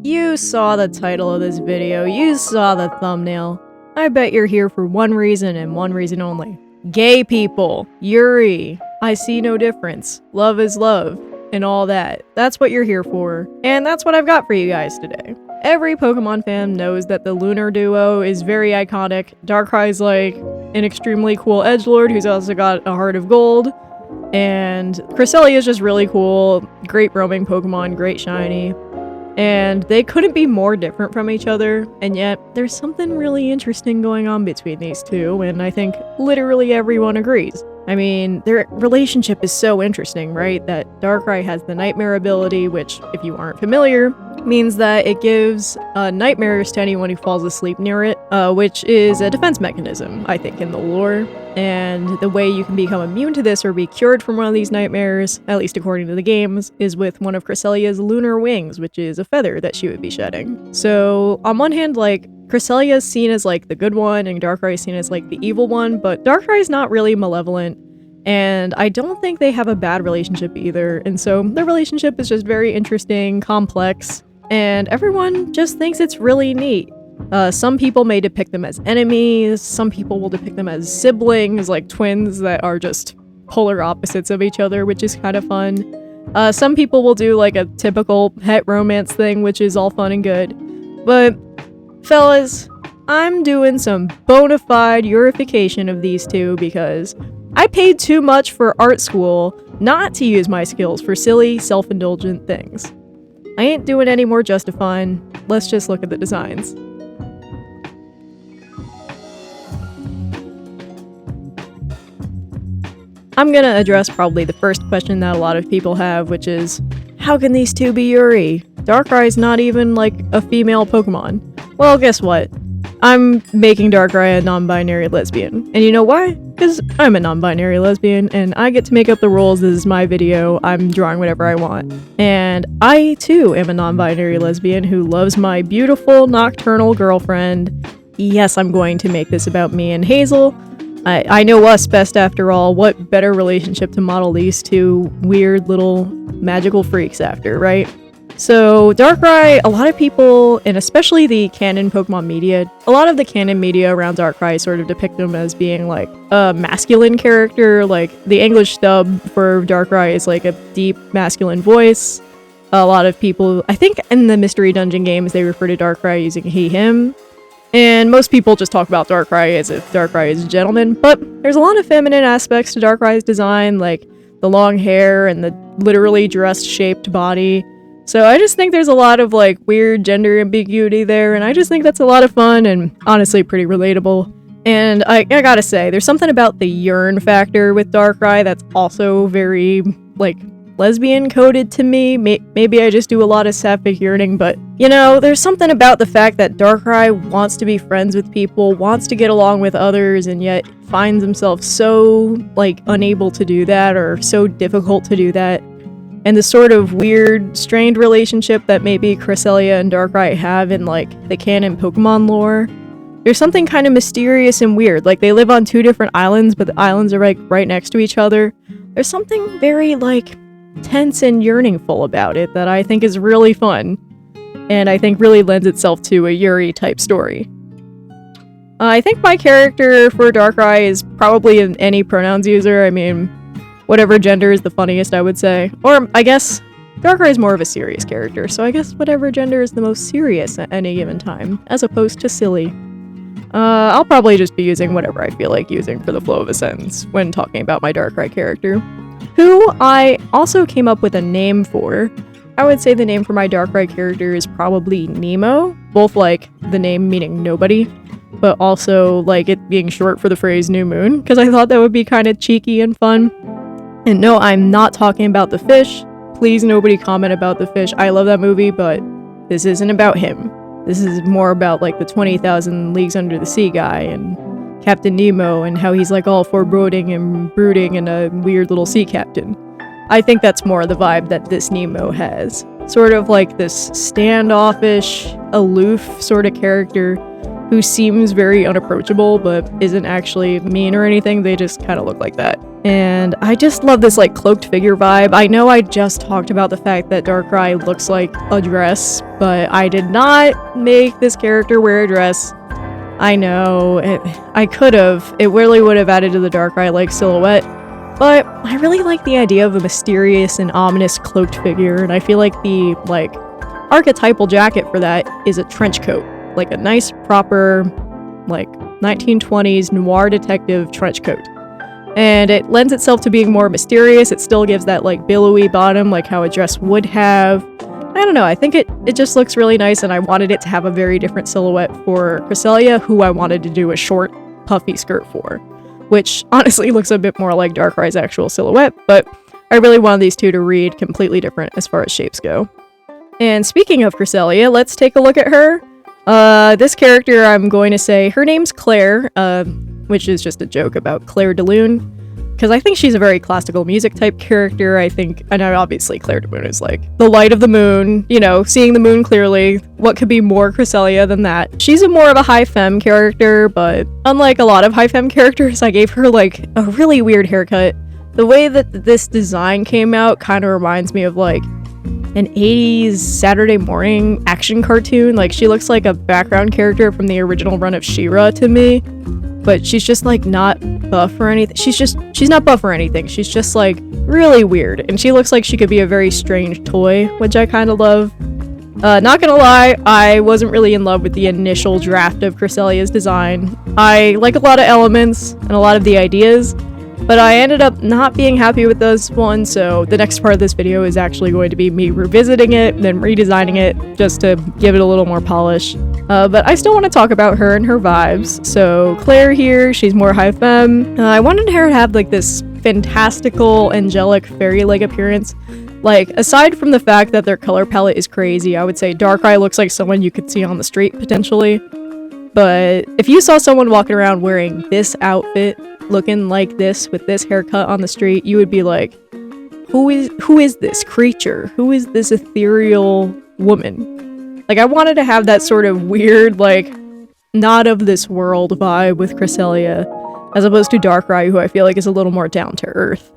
You saw the title of this video, you saw the thumbnail. I bet you're here for one reason and one reason only. Gay people, YURI, I see no difference, love is love, and all that. That's what you're here for, and that's what I've got for you guys today. Every Pokemon fan knows that the Lunar duo is very iconic. Darkrai's like an extremely cool edgelord who's also got a heart of gold, and Cresselia is just really cool, great roaming Pokemon, great shiny. And they couldn't be more different from each other, and yet there's something really interesting going on between these two, and I think literally everyone agrees. I mean, their relationship is so interesting, right? That Darkrai has the Nightmare ability, which, if you aren't familiar, means that it gives nightmares to anyone who falls asleep near it, which is a defense mechanism, I think, in the lore. And the way you can become immune to this or be cured from one of these nightmares, at least according to the games, is with one of Cresselia's lunar wings, which is a feather that she would be shedding. So, on one hand, like, Cresselia is seen as like the good one and Darkrai is seen as like the evil one, but Darkrai is not really malevolent, and I don't think they have a bad relationship either, and so their relationship is just very interesting, complex, and everyone just thinks it's really neat. Some people may depict them as enemies, some people will depict them as siblings, like twins that are just polar opposites of each other, which is kind of fun. Some people will do like a typical pet romance thing, which is all fun and good, but fellas, I'm doing some bona fide yurification of these two because I paid too much for art school not to use my skills for silly, self-indulgent things. I ain't doing any more justifying. Let's just look at the designs. I'm gonna address probably the first question that a lot of people have, which is, how can these two be Yuri? Darkrai's not even like a female Pokemon. Well, guess what? I'm making Darkrai a non-binary lesbian. And you know why? Because I'm a non-binary lesbian, and I get to make up the rules. This is my video. I'm drawing whatever I want. And I, too, am a non-binary lesbian who loves my beautiful nocturnal girlfriend. Yes, I'm going to make this about me and Hazel. I know us best after all. What better relationship to model these two weird little magical freaks after, right? So, Darkrai, a lot of people, and especially the canon Pokemon media, a lot of the canon media around Darkrai sort of depict him as being like a masculine character. Like, the English dub for Darkrai is like a deep masculine voice. A lot of people, I think in the Mystery Dungeon games, they refer to Darkrai using he, him. And most people just talk about Darkrai as if Darkrai is a gentleman, but there's a lot of feminine aspects to Darkrai's design, like the long hair and the literally dress-shaped body. So I just think there's a lot of like weird gender ambiguity there, and I just think that's a lot of fun and honestly pretty relatable. And I gotta say, there's something about the yearn factor with Darkrai that's also very like lesbian coded to me. Maybe I just do a lot of sapphic yearning, but you know, there's something about the fact that Darkrai wants to be friends with people, wants to get along with others, and yet finds himself so like unable to do that or so difficult to do that. And the sort of weird, strained relationship that maybe Cresselia and Darkrai have in, like, the canon Pokemon lore. There's something kind of mysterious and weird. Like, they live on two different islands, but the islands are, like, right next to each other. There's something very, like, tense and yearningful about it that I think is really fun. And I think really lends itself to a Yuri-type story. I think my character for Darkrai is probably an any pronouns user. I mean, whatever gender is the funniest, I would say. Or, I guess, Darkrai is more of a serious character, so I guess whatever gender is the most serious at any given time, as opposed to silly. I'll probably just be using whatever I feel like using for the flow of a sentence when talking about my Darkrai character, who I also came up with a name for. I would say the name for my Darkrai character is probably Nemo, both like the name meaning nobody, but also like it being short for the phrase new moon, because I thought that would be kind of cheeky and fun. And no, I'm not talking about the fish. Please, nobody comment about the fish. I love that movie, but this isn't about him. This is more about, like, the 20,000 Leagues Under the Sea guy and Captain Nemo and how he's, like, all foreboding and brooding and a weird little sea captain. I think that's more the vibe that this Nemo has. Sort of like this standoffish, aloof sort of character who seems very unapproachable but isn't actually mean or anything. They just kind of look like that. And I just love this like cloaked figure vibe. I know I just talked about the fact that Darkrai looks like a dress, but I did not make this character wear a dress. I know, I could have. It really would have added to the Darkrai like silhouette, but I really like the idea of a mysterious and ominous cloaked figure, and I feel like the like archetypal jacket for that is a trench coat. Like a nice, proper, like, 1920s noir detective trench coat. And it lends itself to being more mysterious. It still gives that, like, billowy bottom, like how a dress would have. I don't know, I think it just looks really nice, and I wanted it to have a very different silhouette for Cresselia, who I wanted to do a short, puffy skirt for. Which, honestly, looks a bit more like Darkrai's actual silhouette, but I really wanted these two to read completely different as far as shapes go. And speaking of Cresselia, let's take a look at her. This character, I'm going to say, her name's Claire, which is just a joke about Claire de Lune, because I think she's a very classical music type character. I know obviously Claire de Lune is like the light of the moon, you know, seeing the moon clearly. What could be more Cresselia than that? She's more of a high femme character, but unlike a lot of high femme characters, I gave her like a really weird haircut. The way that this design came out kind of reminds me of like an 80s Saturday morning action cartoon. Like, she looks like a background character from the original run of She-Ra to me, but she's just like not buff or anything. She's not buff or anything. She's just like really weird, and she looks like she could be a very strange toy, which I kind of love. Not gonna lie, I wasn't really in love with the initial draft of Cresselia's design. I like a lot of elements and a lot of the ideas, but I ended up not being happy with this one, so the next part of this video is actually going to be me revisiting it, then redesigning it, just to give it a little more polish. But I still want to talk about her and her vibes. So Claire here, she's more high femme. I wanted her to have like this fantastical, angelic, fairy-like appearance. Like, aside from the fact that their color palette is crazy, I would say Darkrai looks like someone you could see on the street, potentially. But if you saw someone walking around wearing this outfit, looking like this, with this haircut on the street, you would be like, who is this creature? Who is this ethereal woman? Like, I wanted to have that sort of weird, like, not of this world vibe with Cresselia, as opposed to Darkrai, who I feel like is a little more down to earth.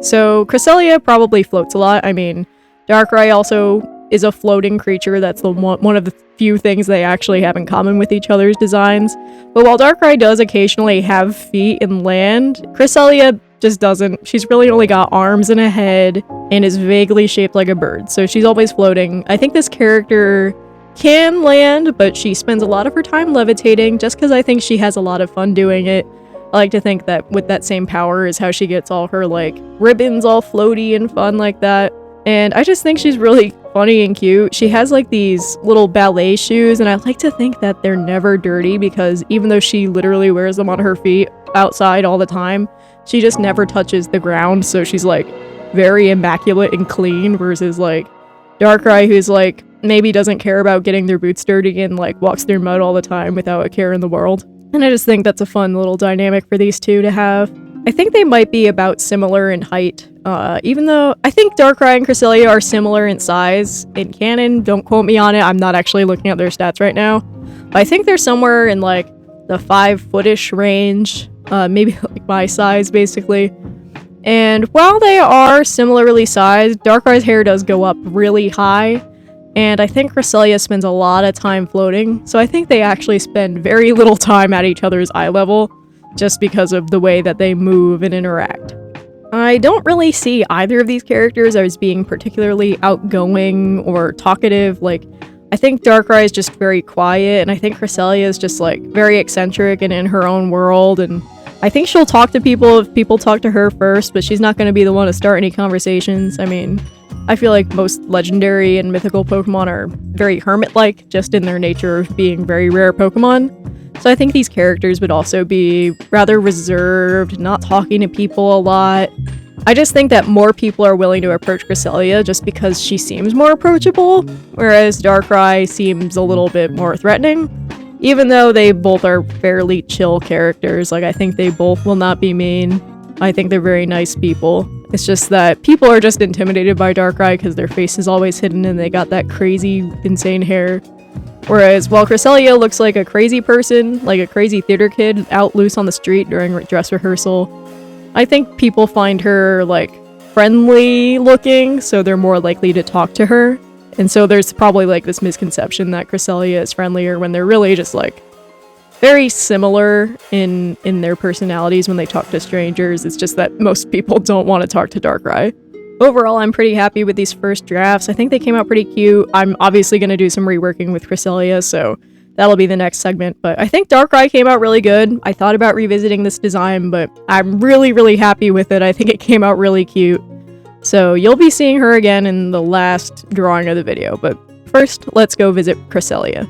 So Cresselia probably floats a lot. I mean, Darkrai also is a floating creature. That's the one of the few things they actually have in common with each other's designs. But while Darkrai does occasionally have feet and land, Cresselia just doesn't. She's really only got arms and a head and is vaguely shaped like a bird, so she's always floating. I think this character can land, but she spends a lot of her time levitating just because I think she has a lot of fun doing it. I like to think that with that same power is how she gets all her like ribbons all floaty and fun like that. And I just think she's really funny and cute. She has like these little ballet shoes, and I like to think that they're never dirty because even though she literally wears them on her feet outside all the time, she just never touches the ground, so she's like very immaculate and clean, versus like Darkrai, who's like maybe doesn't care about getting their boots dirty and like walks through mud all the time without a care in the world. And I just think that's a fun little dynamic for these two to have. I think they might be about similar in height, even though I think Darkrai and Cresselia are similar in size in canon. Don't quote me on it, I'm not actually looking at their stats right now. But I think they're somewhere in like the 5-foot-ish range, maybe like my size basically. And while they are similarly sized, Darkrai's hair does go up really high, and I think Cresselia spends a lot of time floating, so I think they actually spend very little time at each other's eye level, just because of the way that they move and interact. I don't really see either of these characters as being particularly outgoing or talkative. Like, I think Darkrai is just very quiet, and I think Cresselia is just like very eccentric and in her own world, and I think she'll talk to people if people talk to her first, but she's not going to be the one to start any conversations. I mean, I feel like most legendary and mythical Pokemon are very hermit-like, just in their nature of being very rare Pokemon. So I think these characters would also be rather reserved, not talking to people a lot. I just think that more people are willing to approach Cresselia just because she seems more approachable, whereas Darkrai seems a little bit more threatening. Even though they both are fairly chill characters, like I think they both will not be mean. I think they're very nice people. It's just that people are just intimidated by Darkrai because their face is always hidden and they got that crazy, insane hair. Whereas while Cresselia looks like a crazy person, like a crazy theater kid out loose on the street during dress rehearsal, I think people find her like friendly looking, so they're more likely to talk to her. And so there's probably like this misconception that Cresselia is friendlier when they're really just like very similar in their personalities when they talk to strangers. It's just that most people don't want to talk to Darkrai. Overall, I'm pretty happy with these first drafts. I think they came out pretty cute. I'm obviously going to do some reworking with Cresselia, so that'll be the next segment. But I think Darkrai came out really good. I thought about revisiting this design, but I'm really, really happy with it. I think it came out really cute. So you'll be seeing her again in the last drawing of the video. But first, let's go visit Cresselia.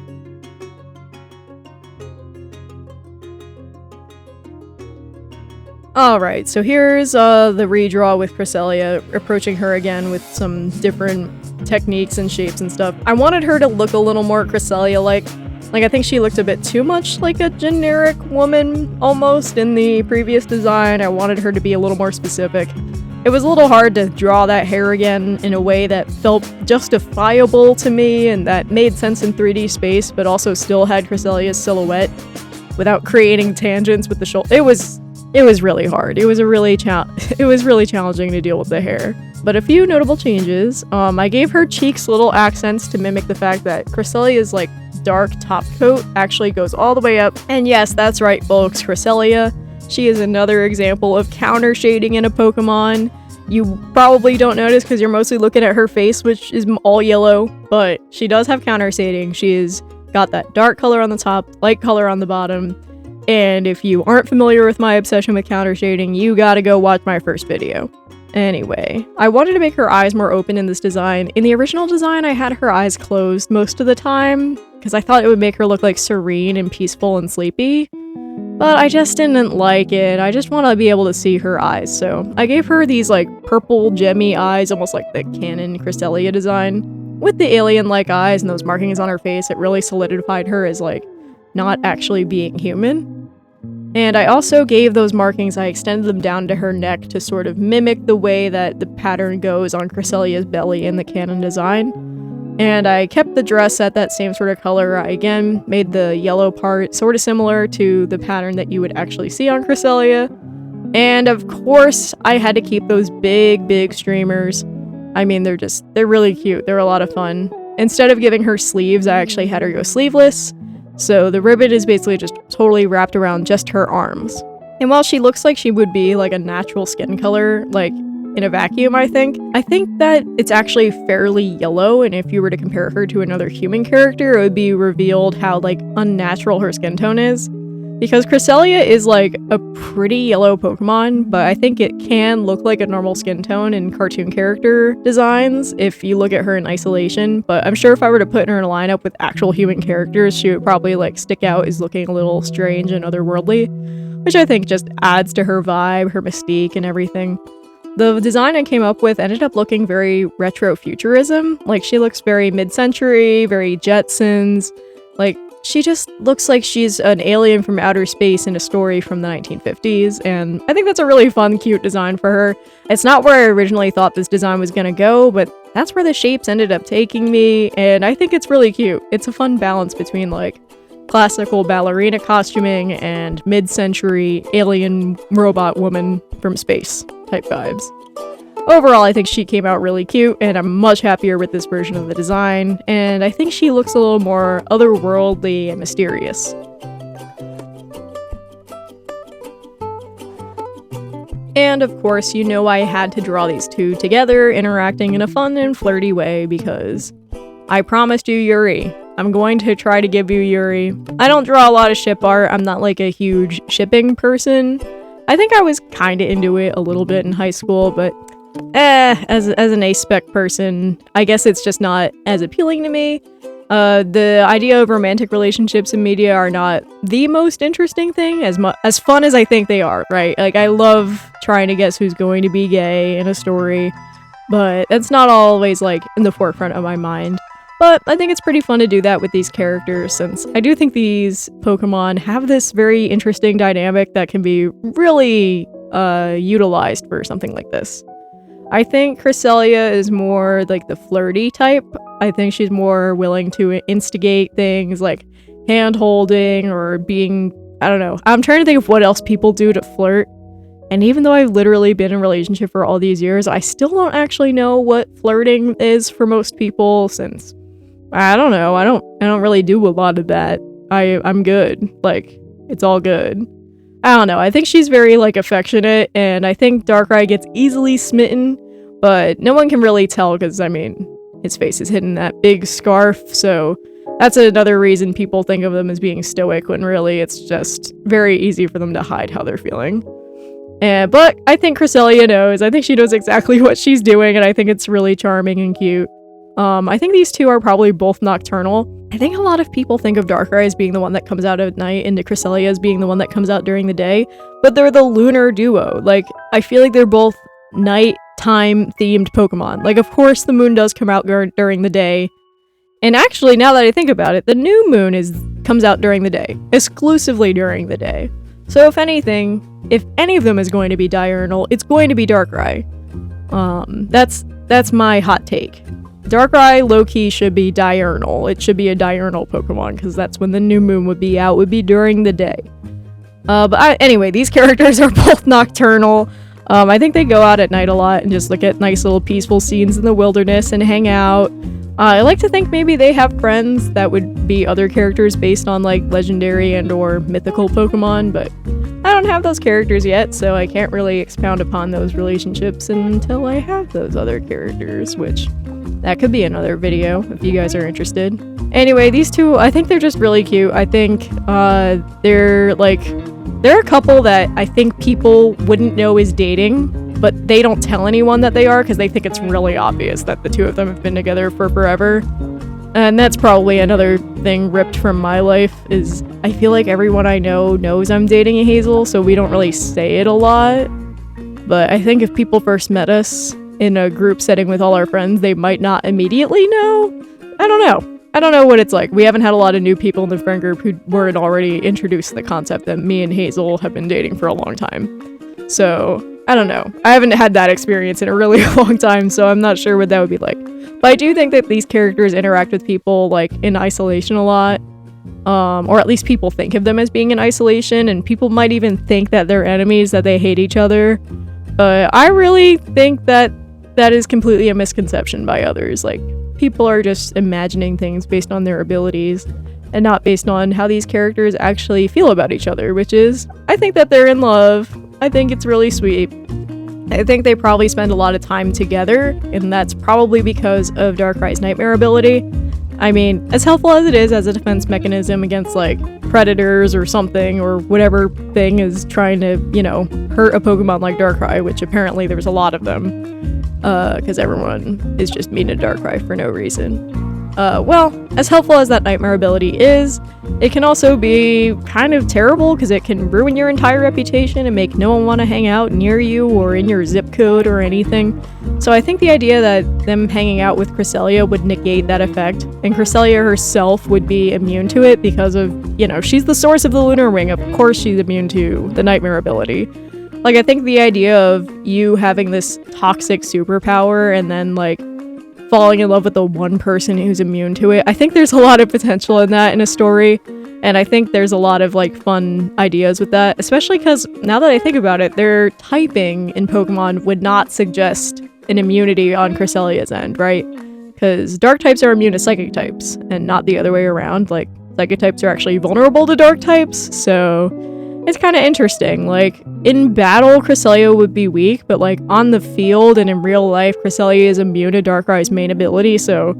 Alright, so here's the redraw with Cresselia, approaching her again with some different techniques and shapes and stuff. I wanted her to look a little more Cresselia-like. Like, I think she looked a bit too much like a generic woman, almost, in the previous design. I wanted her to be a little more specific. It was a little hard to draw that hair again in a way that felt justifiable to me and that made sense in 3D space, but also still had Cresselia's silhouette without creating tangents with the shoulder. It was really hard. It was really challenging to deal with the hair. But a few notable changes. I gave her cheeks little accents to mimic the fact that Cresselia's like dark top coat actually goes all the way up. And yes, that's right, folks, Cresselia. She is another example of counter shading in a Pokemon. You probably don't notice because you're mostly looking at her face, which is all yellow, but she does have counter shading. She's got that dark color on the top, light color on the bottom. And if you aren't familiar with my obsession with counter shading, you gotta go watch my first video. Anyway, I wanted to make her eyes more open in this design. In the original design, I had her eyes closed most of the time, because I thought it would make her look like serene and peaceful and sleepy. But I just didn't like it. I just want to be able to see her eyes, so I gave her these like purple gemmy eyes, almost like the canon Cresselia design. With the alien-like eyes and those markings on her face, it really solidified her as like not actually being human. And I also gave those markings, I extended them down to her neck to sort of mimic the way that the pattern goes on Cresselia's belly in the canon design. And I kept the dress at that same sort of color. I again made the yellow part sort of similar to the pattern that you would actually see on Cresselia. And of course, I had to keep those big streamers. I mean, they're really cute. They're a lot of fun. Instead of giving her sleeves, I actually had her go sleeveless. So the ribbon is basically just totally wrapped around just her arms. And while she looks like she would be like a natural skin color, like in a vacuum, I think that it's actually fairly yellow, and if you were to compare her to another human character, it would be revealed how like unnatural her skin tone is. Because Cresselia is like a pretty yellow Pokemon, but I think it can look like a normal skin tone in cartoon character designs if you look at her in isolation. But I'm sure if I were to put her in a lineup with actual human characters, she would probably like stick out as looking a little strange and otherworldly, which I think just adds to her vibe, her mystique, and everything. The design I came up with ended up looking very retro-futurism. Like, she looks very mid-century, very Jetsons. Like, she just looks like she's an alien from outer space in a story from the 1950s, and I think that's a really fun, cute design for her. It's not where I originally thought this design was gonna go, but that's where the shapes ended up taking me, and I think it's really cute. It's a fun balance between, like, classical ballerina costuming and mid-century alien robot woman from space type vibes. Overall, I think she came out really cute, and I'm much happier with this version of the design, and I think she looks a little more otherworldly and mysterious. And of course, you know I had to draw these two together, interacting in a fun and flirty way, because I promised you Yuri. I'm going to try to give you Yuri. I don't draw a lot of ship art. I'm not like a huge shipping person. I think I was kind of into it a little bit in high school, but as an A-spec person, I guess it's just not as appealing to me. The idea of romantic relationships in media are not the most interesting thing, as fun as I think they are, right? Like, I love trying to guess who's going to be gay in a story, but that's not always, like, in the forefront of my mind. But I think it's pretty fun to do that with these characters, since I do think these Pokemon have this very interesting dynamic that can be really utilized for something like this. I think Cresselia is more like the flirty type, I think she's more willing to instigate things like hand-holding or being, I don't know. I'm trying to think of what else people do to flirt. And even though I've literally been in a relationship for all these years, I still don't actually know what flirting is for most people, since I don't know. I don't really do a lot of that. I'm good. Like, it's all good. I don't know. I think she's very like affectionate, and I think Darkrai gets easily smitten, but no one can really tell because I mean, his face is hidden in that big scarf, so that's another reason people think of them as being stoic when really it's just very easy for them to hide how they're feeling. But I think Cresselia knows. I think she knows exactly what she's doing, and I think it's really charming and cute. I think these two are probably both nocturnal. I think a lot of people think of Darkrai as being the one that comes out at night and Cresselia as being the one that comes out during the day, but they're the lunar duo. Like, I feel like they're both nighttime themed Pokemon. Like, of course the moon does come out during the day, and actually, now that I think about it, the new moon comes out during the day, exclusively during the day. So if anything, if any of them is going to be diurnal, it's going to be Darkrai. That's my hot take. Darkrai low-key should be diurnal. It should be a diurnal Pokemon, because that's when the new moon would be out, would be during the day. Anyway, these characters are both nocturnal. I think they go out at night a lot and just look at nice little peaceful scenes in the wilderness and hang out. I like to think maybe they have friends that would be other characters based on like legendary and or mythical Pokemon, but I don't have those characters yet, so I can't really expound upon those relationships until I have those other characters, which that could be another video if you guys are interested. Anyway, these two, I think they're just really cute. I think they're a couple that I think people wouldn't know is dating, but they don't tell anyone that they are because they think it's really obvious that the two of them have been together for forever. And that's probably another thing ripped from my life, is I feel like everyone I know knows I'm dating a Hazel, so we don't really say it a lot. But I think if people first met us in a group setting with all our friends, they might not immediately know. I don't know. I don't know what it's like. We haven't had a lot of new people in the friend group who weren't already introduced to the concept that me and Hazel have been dating for a long time. So, I don't know. I haven't had that experience in a really long time, so I'm not sure what that would be like. But I do think that these characters interact with people, like, in isolation a lot. Or at least people think of them as being in isolation, and people might even think that they're enemies, that they hate each other. But I really think that that is completely a misconception by others. Like, people are just imagining things based on their abilities and not based on how these characters actually feel about each other, which is, I think that they're in love. I think it's really sweet. I think they probably spend a lot of time together, and that's probably because of Darkrai's Nightmare ability. I mean, as helpful as it is as a defense mechanism against, like, predators or something, or whatever thing is trying to, you know, hurt a Pokemon like Darkrai, which apparently there's a lot of them, because everyone is just mean to Darkrai for no reason. Well, as helpful as that Nightmare ability is, it can also be kind of terrible because it can ruin your entire reputation and make no one want to hang out near you or in your zip code or anything. So I think the idea that them hanging out with Cresselia would negate that effect, and Cresselia herself would be immune to it because of, you know, she's the source of the Lunar Ring. Of course she's immune to the Nightmare ability. Like, I think the idea of you having this toxic superpower and then, like, falling in love with the one person who's immune to it, I think there's a lot of potential in that in a story, and I think there's a lot of, like, fun ideas with that, especially because, now that I think about it, their typing in Pokemon would not suggest an immunity on Cresselia's end, right? Because dark types are immune to psychic types, and not the other way around. Like, psychic types are actually vulnerable to dark types, so it's kind of interesting. Like, in battle, Cresselia would be weak, but, like, on the field and in real life, Cresselia is immune to Darkrai's main ability, so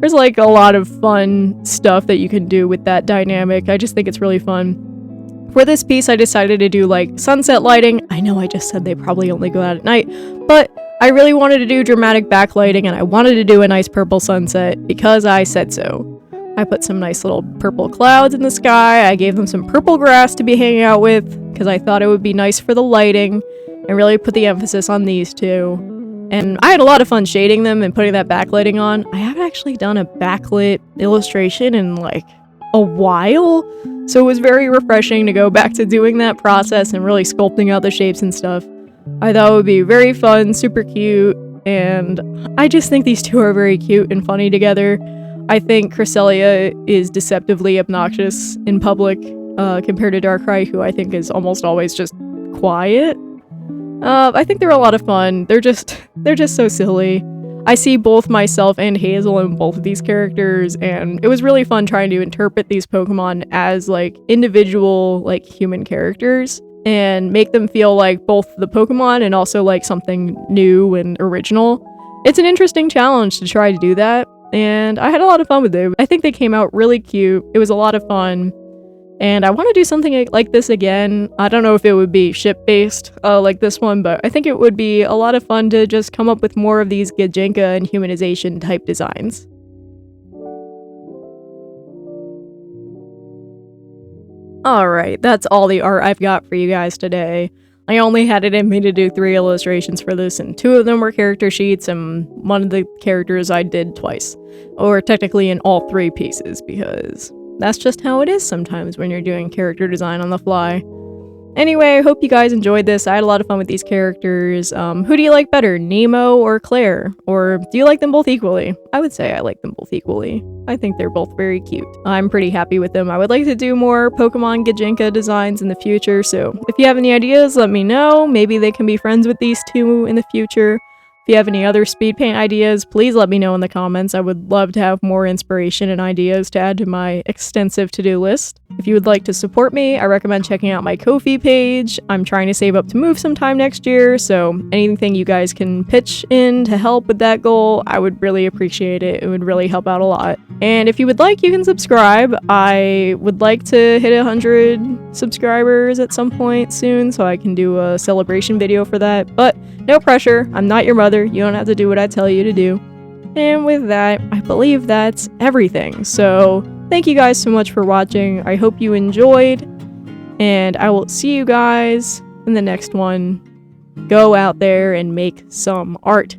there's, like, a lot of fun stuff that you can do with that dynamic. I just think it's really fun. For this piece, I decided to do, like, sunset lighting. I know I just said they probably only go out at night, but I really wanted to do dramatic backlighting, and I wanted to do a nice purple sunset because I said so. I put some nice little purple clouds in the sky. I gave them some purple grass to be hanging out with because I thought it would be nice for the lighting and really put the emphasis on these two. And I had a lot of fun shading them and putting that backlighting on. I haven't actually done a backlit illustration in, like, a while, so it was very refreshing to go back to doing that process and really sculpting out the shapes and stuff. I thought it would be very fun, super cute, and I just think these two are very cute and funny together. I think Cresselia is deceptively obnoxious in public compared to Darkrai, who I think is almost always just quiet. I think they're a lot of fun. They're just so silly. I see both myself and Hazel in both of these characters, and it was really fun trying to interpret these Pokemon as like individual like human characters and make them feel like both the Pokemon and also like something new and original. It's an interesting challenge to try to do that, and I had a lot of fun with it. I think they came out really cute. It was a lot of fun. And I want to do something like this again. I don't know if it would be ship-based like this one, but I think it would be a lot of fun to just come up with more of these Gijinka and humanization type designs. Alright, that's all the art I've got for you guys today. I only had it in me to do 3 illustrations for this, and 2 of them were character sheets, and one of the characters I did twice. Or technically in all 3 pieces, because that's just how it is sometimes when you're doing character design on the fly. Anyway, I hope you guys enjoyed this. I had a lot of fun with these characters. Who do you like better, Nemo or Claire? Or do you like them both equally? I would say I like them both equally. I think they're both very cute. I'm pretty happy with them. I would like to do more Pokemon Gijinka designs in the future, so if you have any ideas, let me know. Maybe they can be friends with these 2 in the future. If you have any other speed paint ideas, please let me know in the comments. I would love to have more inspiration and ideas to add to my extensive to-do list. If you would like to support me, I recommend checking out my Ko-fi page. I'm trying to save up to move sometime next year, so anything you guys can pitch in to help with that goal, I would really appreciate it. It would really help out a lot. And if you would like, you can subscribe. I would like to hit 100 subscribers at some point soon, so I can do a celebration video for that, but no pressure. I'm not your mother. You don't have to do what I tell you to do. And with that, I believe that's everything. So thank you guys so much for watching. I hope you enjoyed, and I will see you guys in the next one. Go out there and make some art.